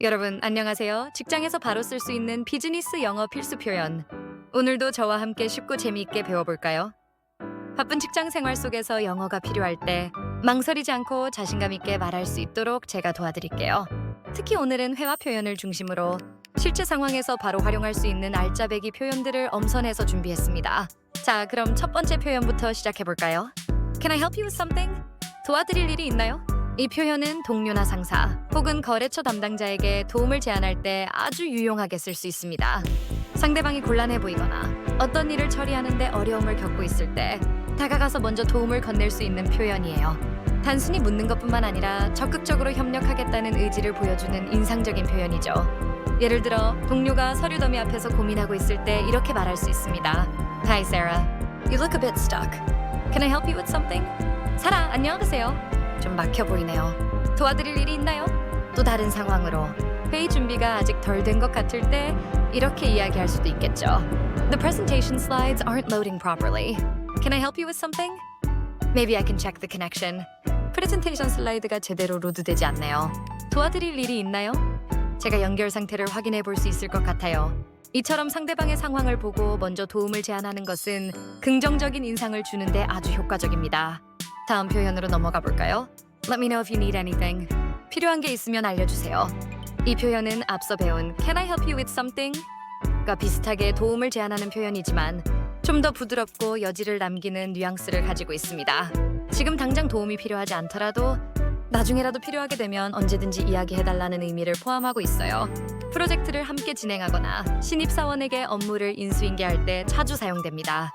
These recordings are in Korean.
여러분, 안녕하세요. 직장에서 바로 쓸 수 있는 비즈니스 영어 필수 표현. 오늘도 저와 함께 쉽고 재미있게 배워볼까요? 바쁜 직장 생활 속에서 영어가 필요할 때 망설이지 않고 자신감 있게 말할 수 있도록 제가 도와드릴게요. 특히 오늘은 회화 표현을 중심으로 실제 상황에서 바로 활용할 수 있는 알짜배기 표현들을 엄선해서 준비했습니다. 자, 그럼 첫 번째 표현부터 시작해볼까요? Can I help you with something? 도와드릴 일이 있나요? 이 표현은 동료나 상사 혹은 거래처 담당자에게 도움을 제안할 때 아주 유용하게 쓸 수 있습니다. 상대방이 곤란해 보이거나 어떤 일을 처리하는데 어려움을 겪고 있을 때 다가가서 먼저 도움을 건넬 수 있는 표현이에요. 단순히 묻는 것뿐만 아니라 적극적으로 협력하겠다는 의지를 보여주는 인상적인 표현이죠. 예를 들어 동료가 서류 더미 앞에서 고민하고 있을 때 이렇게 말할 수 있습니다. Hi Sarah, you look a bit stuck. Can I help you with something? 사라, 안녕하세요. 좀 막혀 보이네요. 도와드릴 일이 있나요? 또 다른 상황으로 회의 준비가 아직 덜 된 것 같을 때 이렇게 이야기할 수도 있겠죠. The presentation slides aren't loading properly. Can I help you with something? Maybe I can check the connection. 프레젠테이션 슬라이드가 제대로 로드되지 않네요. 도와드릴 일이 있나요? 제가 연결 상태를 확인해 볼 수 있을 것 같아요. 이처럼 상대방의 상황을 보고 먼저 도움을 제안하는 것은 긍정적인 인상을 주는데 아주 효과적입니다. 다음 표현으로 넘어가 볼까요? Let me know if you need anything. 필요한 게 있으면 알려주세요. 이 표현은 앞서 배운 Can I help you with something? 가 비슷하게 도움을 제안하는 표현이지만 좀 더 부드럽고 여지를 남기는 뉘앙스를 가지고 있습니다. 지금 당장 도움이 필요하지 않더라도 나중에라도 필요하게 되면 언제든지 이야기해달라는 의미를 포함하고 있어요. 프로젝트를 함께 진행하거나 신입사원에게 업무를 인수인계할 때 자주 사용됩니다.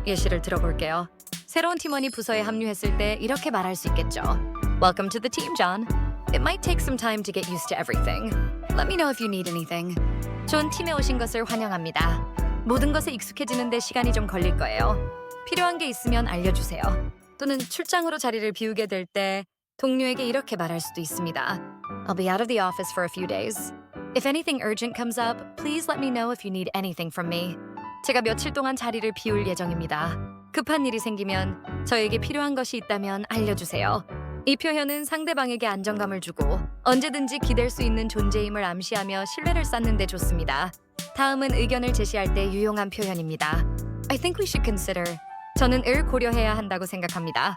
예시를 들어볼게요. 새로운 팀원이 부서에 합류했을 때 이렇게 말할 수 있겠죠. Welcome to the team, John. It might take some time to get used to everything. Let me know if you need anything. 좋은 팀에 오신 것을 환영합니다. 모든 것에 익숙해지는 데 시간이 좀 걸릴 거예요. 필요한 게 있으면 알려주세요. 또는 출장으로 자리를 비우게 될 때 동료에게 이렇게 말할 수도 있습니다. I'll be out of the office for a few days. If anything urgent comes up, please let me know if you need anything from me. 제가 며칠 동안 자리를 비울 예정입니다. 급한 일이 생기면 저에게 필요한 것이 있다면 알려주세요. 이 표현은 상대방에게 안정감을 주고 언제든지 기댈 수 있는 존재임을 암시하며 신뢰를 쌓는 데 좋습니다. 다음은 의견을 제시할 때 유용한 표현입니다. I think we should consider. 저는 을 고려해야 한다고 생각합니다.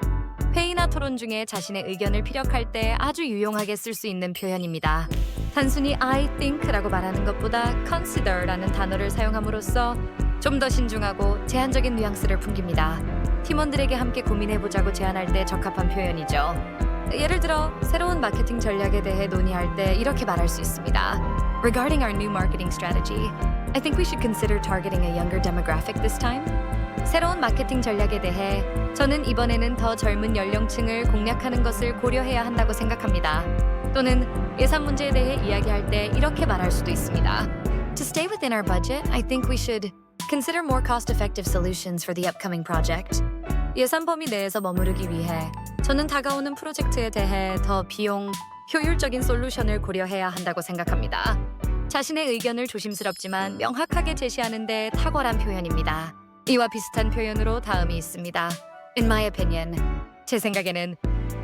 회의나 토론 중에 자신의 의견을 피력할 때 아주 유용하게 쓸 수 있는 표현입니다. 단순히 I think라고 말하는 것보다 consider라는 단어를 사용함으로써 좀 더 신중하고 제한적인 뉘앙스를 풍깁니다. 팀원들에게 함께 고민해보자고 제안할 때 적합한 표현이죠. 예를 들어 새로운 마케팅 전략에 대해 논의할 때 이렇게 말할 수 있습니다. Regarding our new marketing strategy, I think we should consider targeting a younger demographic this time. 새로운 마케팅 전략에 대해 저는 이번에는 더 젊은 연령층을 공략하는 것을 고려해야 한다고 생각합니다. 또는 예산 문제에 대해 이야기할 때 이렇게 말할 수도 있습니다. To stay within our budget, I think we should consider more cost-effective solutions for the upcoming project. 예산 범위 내에서 머무르기 위해 저는 다가오는 프로젝트에 대해 더 비용 효율적인 솔루션을 고려해야 한다고 생각합니다. 자신의 의견을 조심스럽지만 명확하게 제시하는 데 탁월한 표현입니다. 이와 비슷한 표현으로 다음이 있습니다. In my opinion. 제 생각에는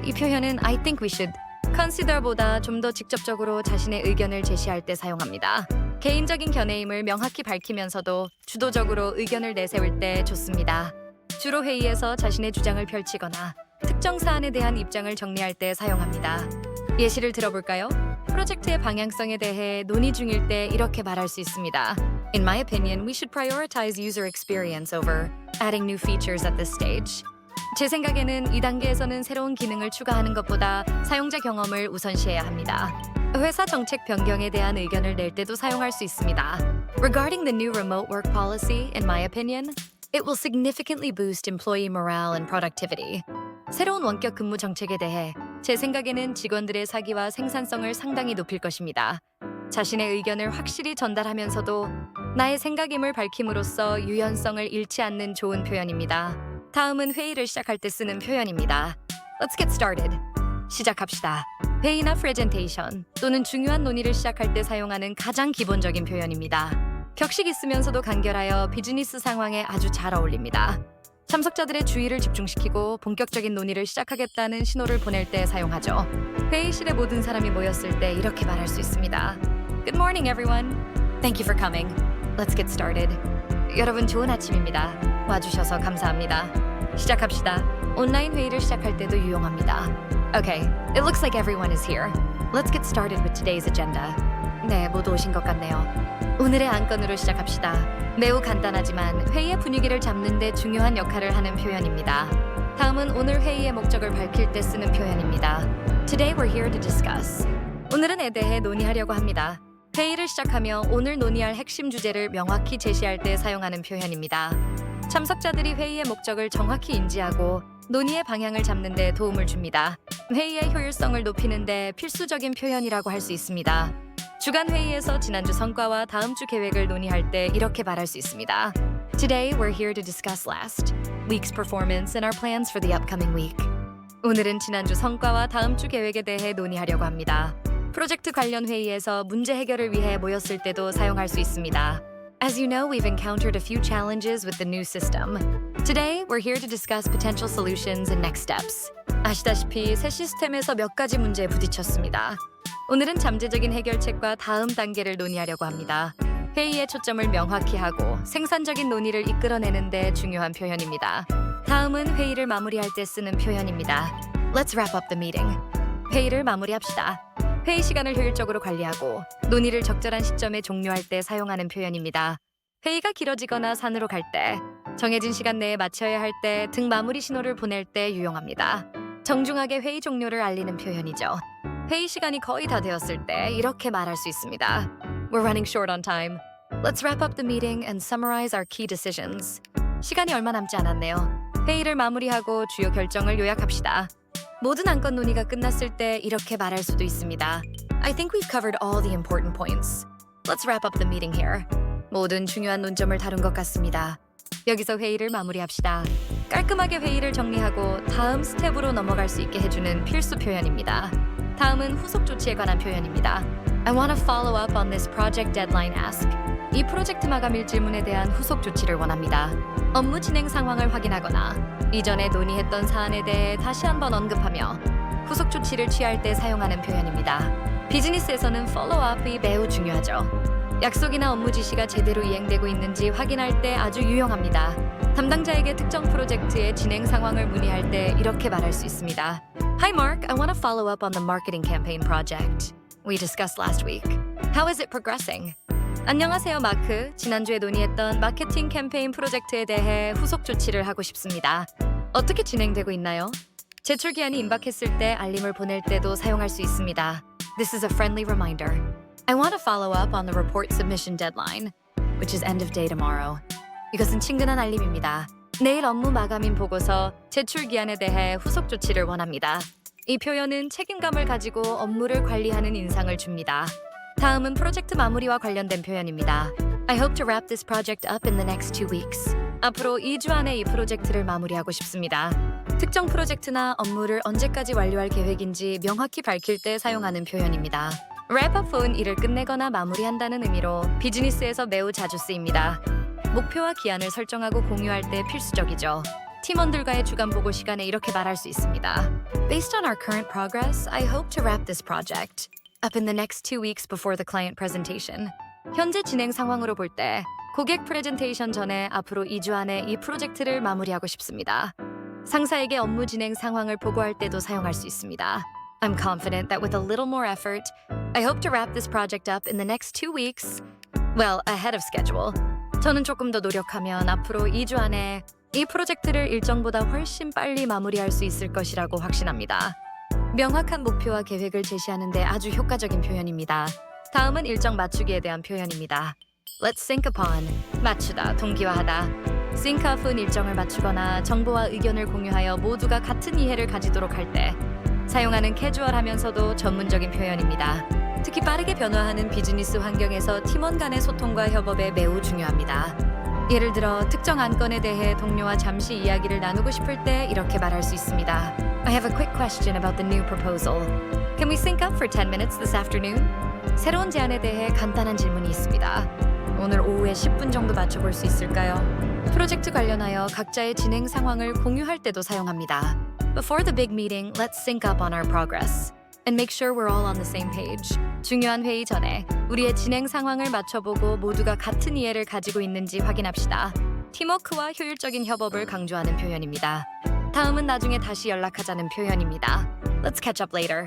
이 표현은 I think we should consider보다 좀 더 직접적으로 자신의 의견을 제시할 때 사용합니다. 개인적인 견해임을 명확히 밝히면서도 주도적으로 의견을 내세울 때 좋습니다. 주로 회의에서 자신의 주장을 펼치거나 특정 사안에 대한 입장을 정리할 때 사용합니다. 예시를 들어볼까요? 프로젝트의 방향성에 대해 논의 중일 때 이렇게 말할 수 있습니다. In my opinion, we should prioritize user experience over adding new features at this stage. 제 생각에는 이 단계에서는 새로운 기능을 추가하는 것보다 사용자 경험을 우선시해야 합니다. 회사 정책 변경에 대한 의견을 낼 때도 사용할 수 있습니다. Regarding the new remote work policy, in my opinion, it will significantly boost employee morale and productivity. 새로운 원격 근무 정책에 대해 제 생각에는 직원들의 사기와 생산성을 상당히 높일 것입니다. 자신의 의견을 확실히 전달하면서도 나의 생각임을 밝힘으로써 유연성을 잃지 않는 좋은 표현입니다. 다음은 회의를 시작할 때 쓰는 표현입니다. Let's get started. 시작합시다. 회의나 프레젠테이션 또는 중요한 논의를 시작할 때 사용하는 가장 기본적인 표현입니다. 격식 있으면서도 간결하여 비즈니스 상황에 아주 잘 어울립니다. 참석자들의 주의를 집중시키고 본격적인 논의를 시작하겠다는 신호를 보낼 때 사용하죠. 회의실에 모든 사람이 모였을 때 이렇게 말할 수 있습니다. Good morning, everyone. Thank you for coming. Let's get started. 여러분 좋은 아침입니다. 와주셔서 감사합니다. 시작합시다. 온라인 회의를 시작할 때도 유용합니다. Okay, it looks like everyone is here. Let's get started with today's agenda. 네, 모두 오신 것 같네요. 오늘의 안건으로 시작합시다. 매우 간단하지만 회의의 분위기를 잡는 데 중요한 역할을 하는 표현입니다. 다음은 오늘 회의의 목적을 밝힐 때 쓰는 표현입니다. Today we're here to discuss. 오늘은에 대해 논의하려고 합니다. 회의를 시작하며 오늘 논의할 핵심 주제를 명확히 제시할 때 사용하는 표현입니다. 참석자들이 회의의 목적을 정확히 인지하고 논의의 방향을 잡는 데 도움을 줍니다. 회의의 효율성을 높이는 데 필수적인 표현이라고 할 수 있습니다. 주간 회의에서 지난주 성과와 다음 주 계획을 논의할 때 이렇게 말할 수 있습니다. Today we're here to discuss last week's performance and our plans for the upcoming week. 오늘은 지난주 성과와 다음 주 계획에 대해 논의하려고 합니다. 프로젝트 관련 회의에서 문제 해결을 위해 모였을 때도 사용할 수 있습니다. As you know, we've encountered a few challenges with the new system. Today, we're here to discuss potential solutions and next steps. 아시다시피 새 시스템에서 몇 가지 문제에 부딪혔습니다. 오늘은 잠재적인 해결책과 다음 단계를 논의하려고 합니다. 회의의 초점을 명확히 하고 생산적인 논의를 이끌어내는 데 중요한 표현입니다. 다음은 회의를 마무리할 때 쓰는 표현입니다. Let's wrap up the meeting. 회의를 마무리합시다. 회의 시간을 효율적으로 관리하고 논의를 적절한 시점에 종료할 때 사용하는 표현입니다. 회의가 길어지거나 산으로 갈 때, 정해진 시간 내에 마쳐야 할 때 등 마무리 신호를 보낼 때 유용합니다. 정중하게 회의 종료를 알리는 표현이죠. 회의 시간이 거의 다 되었을 때 이렇게 말할 수 있습니다. We're running short on time. Let's wrap up the meeting and summarize our key decisions. 시간이 얼마 남지 않았네요. 회의를 마무리하고 주요 결정을 요약합시다. 모든 안건 논의가 끝났을 때 이렇게 말할 수도 있습니다. I think we've covered all the important points. Let's wrap up the meeting here. 모든 중요한 논점을 다룬 것 같습니다. 여기서 회의를 마무리합시다. 깔끔하게 회의를 정리하고 다음 스텝으로 넘어갈 수 있게 해주는 필수 표현입니다. 다음은 후속 조치에 관한 표현입니다. I want to follow up on this project deadline ask. 이 프로젝트 마감일 질문에 대한 후속 조치를 원합니다. 업무 진행 상황을 확인하거나 이전에 논의했던 사안에 대해 다시 한번 언급하며 후속 조치를 취할 때 사용하는 표현입니다. 비즈니스에서는 follow-up이 매우 중요하죠. 약속이나 업무 지시가 제대로 이행되고 있는지 확인할 때 아주 유용합니다. 담당자에게 특정 프로젝트의 진행 상황을 문의할 때 이렇게 말할 수 있습니다. Hi Mark, I want to follow up on the marketing campaign project we discussed last week. How is it progressing? 안녕하세요, 마크. 지난주에 논의했던 마케팅 캠페인 프로젝트에 대해 후속 조치를 하고 싶습니다. 어떻게 진행되고 있나요? 제출 기한이 임박했을 때 알림을 보낼 때도 사용할 수 있습니다. This is a friendly reminder. I want to follow up on the report submission deadline, which is end of day tomorrow. 이것은 친근한 알림입니다. 내일 업무 마감인 보고서 제출 기한에 대해 후속 조치를 원합니다. 이 표현은 책임감을 가지고 업무를 관리하는 인상을 줍니다. 다음은 프로젝트 마무리와 관련된 표현입니다. I hope to wrap this project up in the next 2 weeks. 앞으로 2주 안에 이 프로젝트를 마무리하고 싶습니다. 특정 프로젝트나 업무를 언제까지 완료할 계획인지 명확히 밝힐 때 사용하는 표현입니다. Wrap up은 일을 끝내거나 마무리한다는 의미로 비즈니스에서 매우 자주 쓰입니다. 목표와 기한을 설정하고 공유할 때 필수적이죠. 팀원들과의 주간 보고 시간에 이렇게 말할 수 있습니다. Based on our current progress, I hope to wrap this project up in the next 2 weeks before the client presentation. 현재 진행 상황으로 볼 때 고객 프레젠테이션 전에 앞으로 2주 안에 이 프로젝트를 마무리하고 싶습니다. 상사에게 업무 진행 상황을 보고할 때도 사용할 수 있습니다. I'm confident that with a little more effort, I hope to wrap this project up in the next 2 weeks, well, ahead of schedule. 저는 조금 더 노력하면 앞으로 2주 안에 이 프로젝트를 일정보다 훨씬 빨리 마무리할 수 있을 것이라고 확신합니다. 명확한 목표와 계획을 제시하는 데 아주 효과적인 표현입니다. 다음은 일정 맞추기에 대한 표현입니다. Let's sync upon. 맞추다, 동기화하다. sync up은 일정을 맞추거나 정보와 의견을 공유하여 모두가 같은 이해를 가지도록 할 때 사용하는 캐주얼하면서도 전문적인 표현입니다. 특히 빠르게 변화하는 비즈니스 환경에서 팀원 간의 소통과 협업에 매우 중요합니다. 예를 들어 특정 안건에 대해 동료와 잠시 이야기를 나누고 싶을 때 이렇게 말할 수 있습니다. I have a quick question about the new proposal. Can we sync up for 10 minutes this afternoon? 새로운 제안에 대해 간단한 질문이 있습니다. 오늘 오후에 10분 정도 맞춰볼 수 있을까요? 프로젝트 관련하여 각자의 진행 상황을 공유할 때도 사용합니다. Before the big meeting, let's sync up on our progress. and make sure we're all on the same page. 중요한 회의 전에 우리의 진행 상황을 맞춰보고 모두가 같은 이해를 가지고 있는지 확인합시다. 팀워크와 효율적인 협업을 강조하는 표현입니다. 다음은 나중에 다시 연락하자는 표현입니다. Let's catch up later.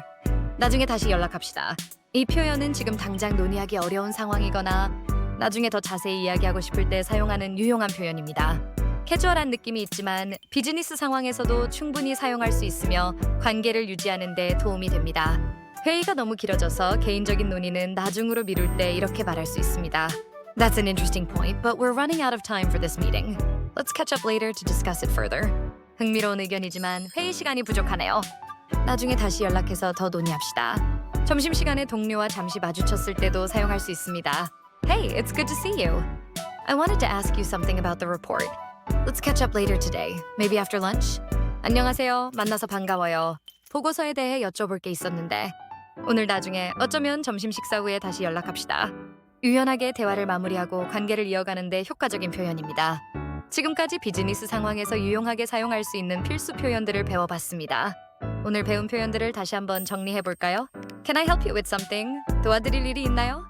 나중에 다시 연락합시다. 이 표현은 지금 당장 논의하기 어려운 상황이거나 나중에 더 자세히 이야기하고 싶을 때 사용하는 유용한 표현입니다. 캐주얼한 느낌이 있지만 비즈니스 상황에서도 충분히 사용할 수 있으며 관계를 유지하는 데 도움이 됩니다. 회의가 너무 길어져서 개인적인 논의는 나중으로 미룰 때 이렇게 말할 수 있습니다. That's an interesting point, but we're running out of time for this meeting. Let's catch up later to discuss it further. 흥미로운 의견이지만 회의 시간이 부족하네요. 나중에 다시 연락해서 더 논의합시다. 점심시간에 동료와 잠시 마주쳤을 때도 사용할 수 있습니다. Hey, it's good to see you. I wanted to ask you something about the report. Let's catch up later today. Maybe after lunch? 안녕하세요. 만나서 반가워요. 보고서에 대해 여쭤볼 게 있었는데 오늘 나중에 어쩌면 점심 식사 후에 다시 연락합시다. 유연하게 대화를 마무리하고 관계를 이어가는 데 효과적인 표현입니다. 지금까지 비즈니스 상황에서 유용하게 사용할 수 있는 필수 표현들을 배워봤습니다. 오늘 배운 표현들을 다시 한번 정리해 볼까요? Can I help you with something? 도와드릴 일이 있나요?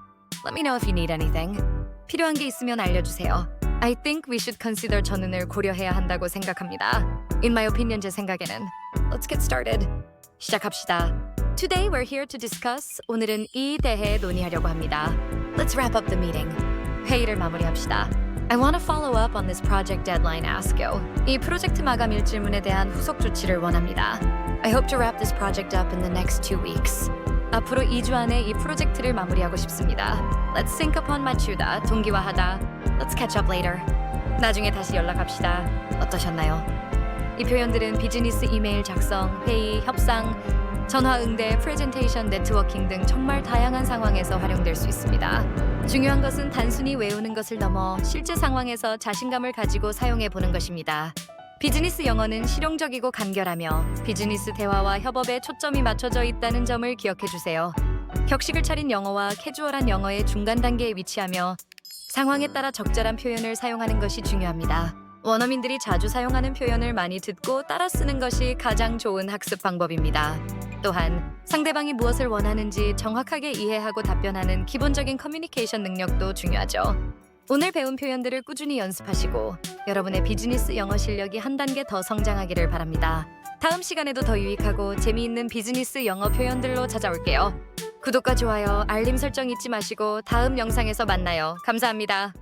Let me know if you need anything. 필요한 게 있으면 알려주세요. I think we should consider 전운을 고려해야 한다고 생각합니다. In my opinion, 제 생각에는 Let's get started. 시작합시다. Today we're here to discuss. 오늘은 이 대해 논의하려고 합니다. Let's wrap up the meeting. 회의를 마무리합시다. I want to follow up on this project deadline ask you. 이 프로젝트 마감일 질문에 대한 후속 조치를 원합니다. I hope to wrap this project up in the next 2 weeks. 앞으로 2주 안에 이 프로젝트를 마무리하고 싶습니다. Let's sync upon 맞추다, 동기화하다. Let's catch up later. 나중에 다시 연락합시다. 어떠셨나요? 이 표현들은 비즈니스 이메일 작성, 회의, 협상, 전화 응대, 프레젠테이션, 네트워킹 등 정말 다양한 상황에서 활용될 수 있습니다. 중요한 것은 단순히 외우는 것을 넘어 실제 상황에서 자신감을 가지고 사용해 보는 것입니다. 비즈니스 영어는 실용적이고 간결하며 비즈니스 대화와 협업에 초점이 맞춰져 있다는 점을 기억해 주세요. 격식을 차린 영어와 캐주얼한 영어의 중간 단계에 위치하며 상황에 따라 적절한 표현을 사용하는 것이 중요합니다. 원어민들이 자주 사용하는 표현을 많이 듣고 따라 쓰는 것이 가장 좋은 학습 방법입니다. 또한 상대방이 무엇을 원하는지 정확하게 이해하고 답변하는 기본적인 커뮤니케이션 능력도 중요하죠. 오늘 배운 표현들을 꾸준히 연습하시고 여러분의 비즈니스 영어 실력이 한 단계 더 성장하기를 바랍니다. 다음 시간에도 더 유익하고 재미있는 비즈니스 영어 표현들로 찾아올게요. 구독과 좋아요, 알림 설정 잊지 마시고 다음 영상에서 만나요. 감사합니다.